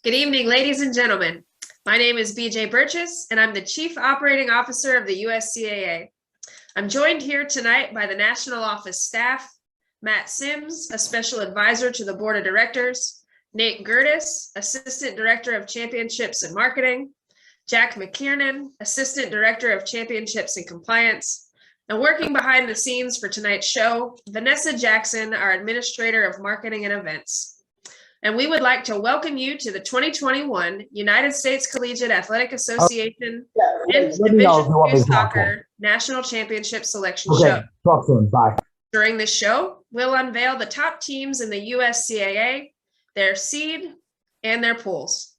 Good evening, ladies and gentlemen. My name is BJ Burgess, and I'm the Chief Operating Officer of the USCAA. I'm joined here tonight by the National Office staff, Matt Sims, a Special Advisor to the Board of Directors, Nate Gertis, Assistant Director of Championships and Marketing, Jack McKiernan, Assistant Director of Championships and Compliance, and working behind the scenes for tonight's show, Vanessa Jackson, our Administrator of Marketing and Events. And we would like to welcome you to the 2021 United States Collegiate Athletic Association Men's Division II Soccer National Championship Selection Show. Talk soon. Bye. During this show, we'll unveil the top teams in the USCAA, their seed, and their pools.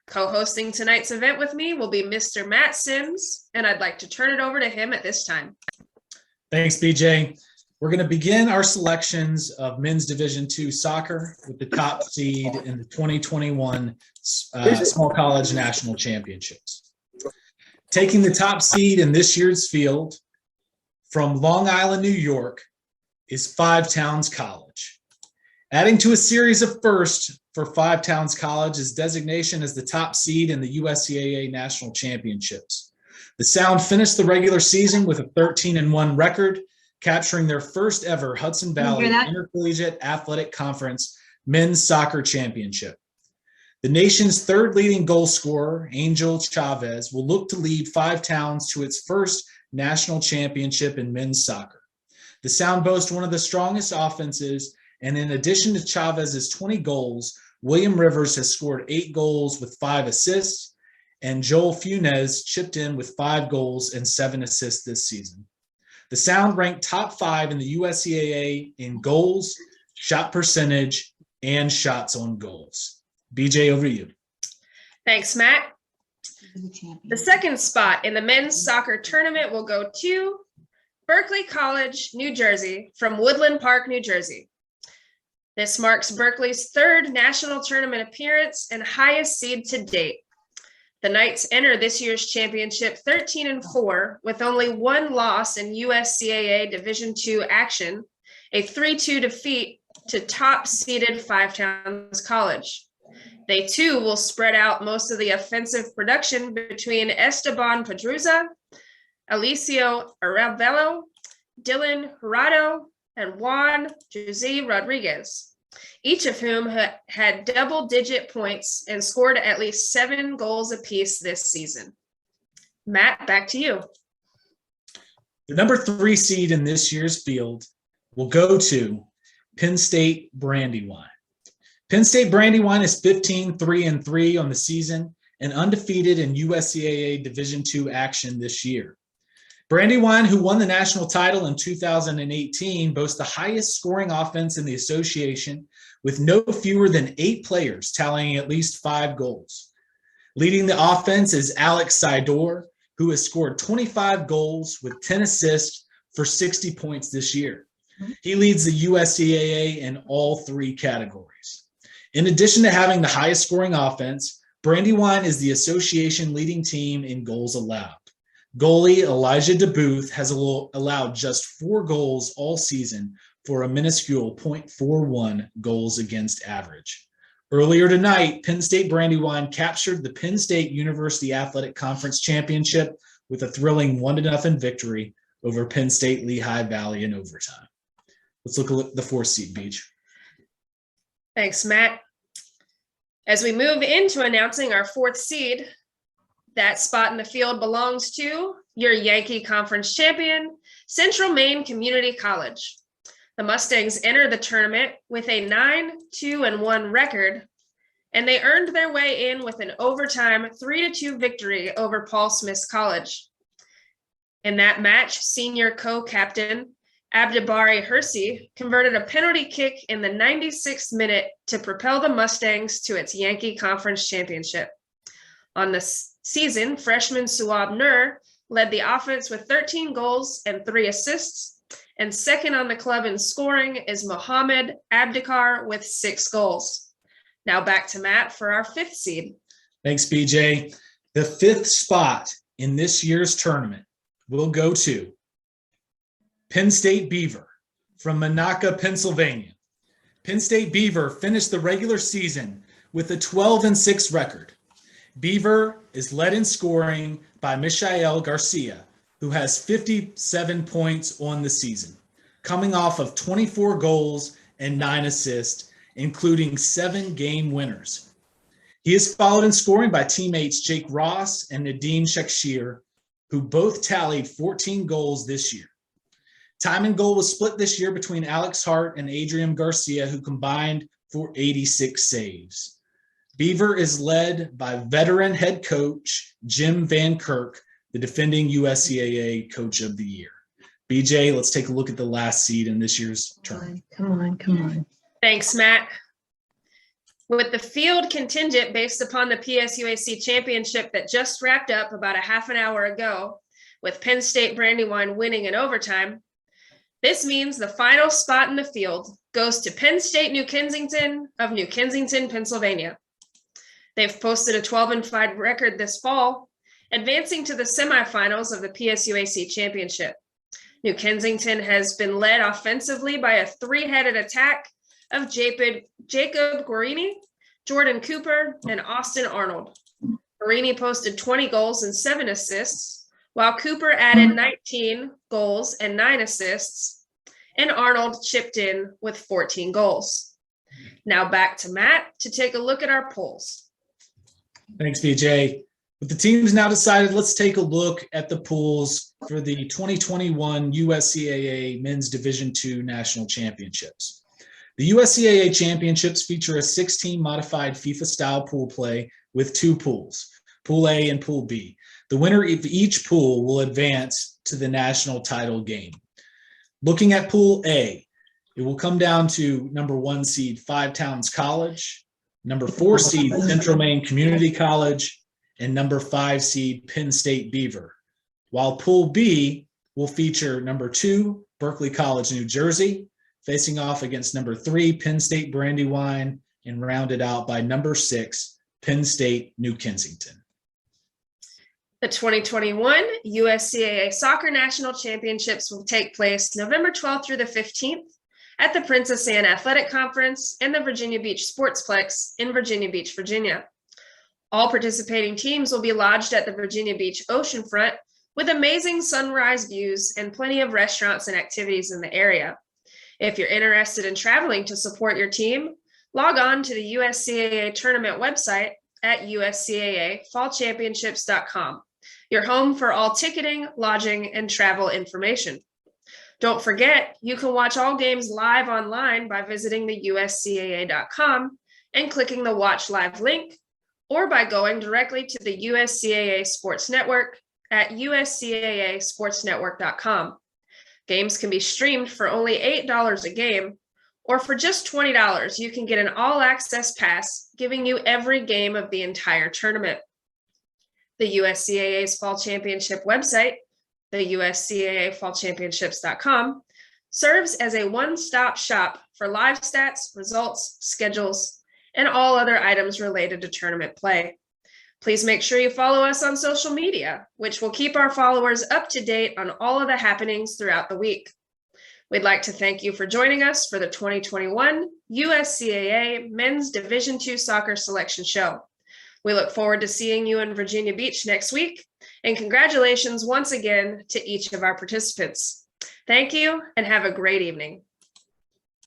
Co-hosting tonight's event with me will be Mr. Matt Sims, and I'd like to turn it over to him at this time. Thanks, BJ. We're going to begin our selections of men's Division II soccer with the top seed in the 2021 Small College National Championships. Taking the top seed in this year's field from Long Island, New York, is Five Towns College. Adding to a series of firsts for Five Towns College's designation as the top seed in the USCAA National Championships. The Sound finished the regular season with a 13-1 record, capturing their first ever Hudson Valley Intercollegiate Athletic Conference Men's Soccer Championship. The nation's third leading goal scorer, Angel Chavez, will look to lead Five Towns to its first national championship in men's soccer. The Sound boasts one of the strongest offenses, and in addition to Chavez's 20 goals, William Rivers has scored 8 goals with 5 assists, and Joel Funes chipped in with 5 goals and 7 assists this season. The Sound ranked top 5 in the USCAA in goals, shot percentage, and shots on goals. BJ, over to you. Thanks, Matt. The second spot in the men's soccer tournament will go to Berkeley College, New Jersey, from Woodland Park, New Jersey. This marks Berkeley's third national tournament appearance and highest seed to date. The Knights enter this year's championship 13-4 with only 1 loss in USCAA Division II action, a 3-2 defeat to top-seeded Five Towns College. They too will spread out most of the offensive production between Esteban Pedruza, Alicio Aravello, Dylan Jurado, and Juan Jose Rodriguez, each of whom had double-digit points and scored at least 7 goals apiece this season. Matt, back to you. The number 3 seed in this year's field will go to Penn State Brandywine. Penn State Brandywine is 15-3-3 on the season and undefeated in USCAA Division II action this year. Brandywine, who won the national title in 2018, boasts the highest scoring offense in the association with no fewer than 8 players tallying at least 5 goals. Leading the offense is Alex Sidor, who has scored 25 goals with 10 assists for 60 points this year. He leads the USCAA in all 3 categories. In addition to having the highest scoring offense, Brandywine is the association leading team in goals allowed. Goalie Elijah DeBooth has allowed just 4 goals all season for a minuscule .41 goals against average. Earlier tonight, Penn State Brandywine captured the Penn State University Athletic Conference Championship with a thrilling 1-0 victory over Penn State Lehigh Valley in overtime. Let's look at the 4th seed, Beach. Thanks, Matt. As we move into announcing our 4th seed, that spot in the field belongs to your Yankee Conference champion, Central Maine Community College. The Mustangs enter the tournament with a 9-2-1 record, and they earned their way in with an overtime 3-2 victory over Paul Smith's College. In that match, senior co-captain Abdibari Hersey converted a penalty kick in the 96th minute to propel the Mustangs to its Yankee Conference championship. On the season, freshman Suab Nur led the offense with 13 goals and 3 assists, and second on the club in scoring is Mohamed Abdikar with 6 goals. Now back to Matt for our 5th seed. Thanks, BJ. The 5th spot in this year's tournament will go to Penn State Beaver from Monaca, Pennsylvania. Penn State Beaver finished the regular season With a 12-6 record, Beaver is led in scoring by Michael Garcia, who has 57 points on the season, coming off of 24 goals and 9 assists, including 7 game winners. He is followed in scoring by teammates Jake Ross and Nadeem Shakshir, who both tallied 14 goals this year. Time and goal was split this year between Alex Hart and Adrian Garcia, who combined for 86 saves. Beaver is led by veteran head coach Jim Van Kirk, the defending USCAA Coach of the Year. BJ, let's take a look at the last seed in this year's tournament. Come on. Thanks, Matt. With the field contingent based upon the PSUAC championship that just wrapped up about a half an hour ago, with Penn State Brandywine winning in overtime, this means the final spot in the field goes to Penn State New Kensington of New Kensington, Pennsylvania. They've posted a 12-5 record this fall, advancing to the semifinals of the PSUAC championship. New Kensington has been led offensively by a 3-headed attack of Jacob Guarini, Jordan Cooper, and Austin Arnold. Guarini posted 20 goals and 7 assists, while Cooper added 19 goals and 9 assists, and Arnold chipped in with 14 goals. Now back to Matt to take a look at our polls. Thanks, BJ. With the teams now decided, let's take a look at the pools for the 2021 USCAA Men's Division II National Championships. The USCAA Championships feature a 16 modified FIFA-style pool play with 2 pools, Pool A and Pool B. The winner of each pool will advance to the national title game. Looking at Pool A, it will come down to number 1 seed Five Towns College, number 4 seed Central Maine Community College, and number 5 seed Penn State Beaver. While Pool B will feature number 2 Berkeley College, New Jersey, facing off against number 3 Penn State Brandywine, and rounded out by number 6 Penn State New Kensington. The 2021 USCAA Soccer National Championships will take place November 12th through the 15th at the Princess Anne Athletic Conference and the Virginia Beach Sportsplex in Virginia Beach, Virginia. All participating teams will be lodged at the Virginia Beach oceanfront with amazing sunrise views and plenty of restaurants and activities in the area. If you're interested in traveling to support your team, log on to the USCAA tournament website at uscaafallchampionships.com, your home for all ticketing, lodging, and travel information. Don't forget, you can watch all games live online by visiting the uscaa.com and clicking the Watch Live link, or by going directly to the USCAA Sports Network at uscaasportsnetwork.com. Games can be streamed for only $8 a game, or for just $20, you can get an all-access pass, giving you every game of the entire tournament. The USCAA's Fall Championship website, the uscaafallchampionships.com, serves as a one-stop shop for live stats, results, schedules, and all other items related to tournament play. Please make sure you follow us on social media, which will keep our followers up to date on all of the happenings throughout the week. We'd like to thank you for joining us for the 2021 USCAA Men's Division II Soccer Selection Show. We look forward to seeing you in Virginia Beach next week, and congratulations once again to each of our participants. Thank you, and have a great evening.